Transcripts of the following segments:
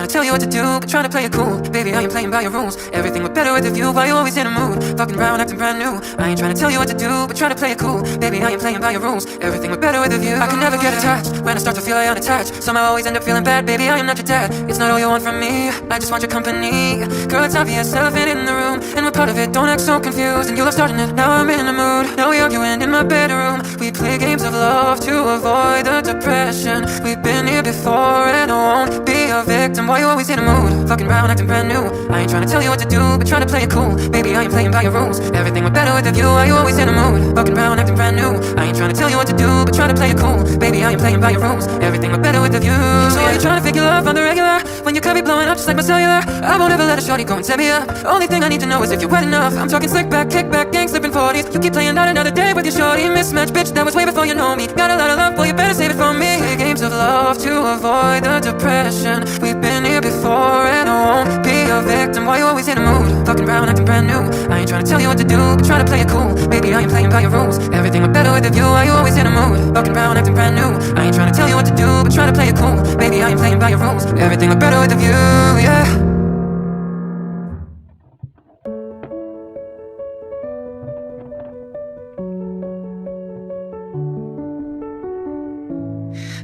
trying to tell you what to do, but trying to play it cool. Baby, I ain't playing by your rules. Everything look better with a view, why you always in a mood? Fucking around, acting brand new. I ain't trying to tell you what to do, but trying to play it cool. Baby, I ain't playing by your rules. Everything look better with a view. I can never get attached. When I start to feel I unattached, somehow I always end up feeling bad. Baby, I am not your dad. It's not all you want from me, I just want your company. Girl, it's obvious, elephant in the room, and we're part of it. Don't act so confused, and you love starting it. Now I'm in the mood. Now we arguing in my bedroom. We play games of love to avoid the depression. We've been here before, and I won't be a victim. Why you always in a mood? Fucking around, acting brand new. I ain't trying to tell you what to do, but trying to play it cool. Baby, I ain't playing by your rules. Everything look better with a view. Why you always in a mood? Fucking around, acting brand new. I ain't trying to tell you what to do, but trying to play it cool. Baby, I ain't playing by your rules. Everything look better with a view. So are you trying to figure love on the regular? When you could be blowing up just like my cellular. I won't ever let a shorty go and set me up. Only thing I need to know is if you're wet enough. I'm talking slick back, kick back, gang slipping 40s. You keep playing out another day with your shorty. Mismatch, bitch, that was way before you know me. Got a lot of love, boy, you better save it for me. Play games of love to avoid the depression. We've been here before, and I won't be a victim. Why you always in a mood? Fucking around, acting brand new. I ain't trying to tell you what to do, but trying to play it cool. Baby, I ain't playing by your rules. Everything look better with a view. Why you always in a mood? Fucking around, acting brand new. I ain't trying to tell you what to do, but trying to play it cool. Baby, I ain't playing by your rules. Everything look better with a view, yeah.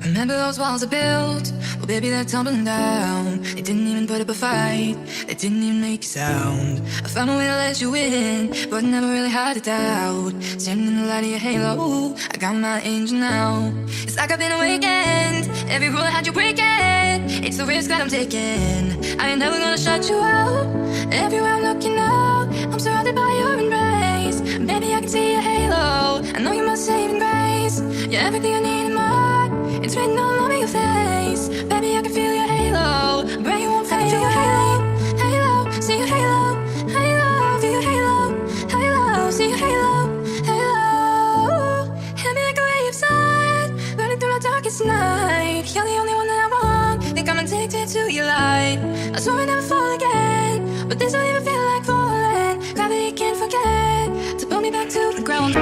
Remember those walls I built? Well, baby, they're tumbling down. They didn't even put up a fight. They didn't even make a sound. I found a way to let you in, but never really had a doubt. Standing in the light of your halo, I got my angel now. It's like I've been awakened. Every rule I had you breaking. It's the risk that I'm taking. I ain't never gonna shut you out. Everywhere I'm looking now, I'm surrounded by your embrace. Baby, I can see your halo. I know you're my saving grace. You're everything I need in my heart. It's written all over your face. Baby, I can feel your halo. Brain you won't fade. Feel your halo, halo. See your halo, halo. Feel your halo, halo. See your halo, halo. Hit me like a ray of sun, burning through my darkest night. You're the only one that I want. Think I'm addicted to your light. I swear I'll never fall again, but this don't even feel like falling. Gravity can't forget to pull me back to the ground.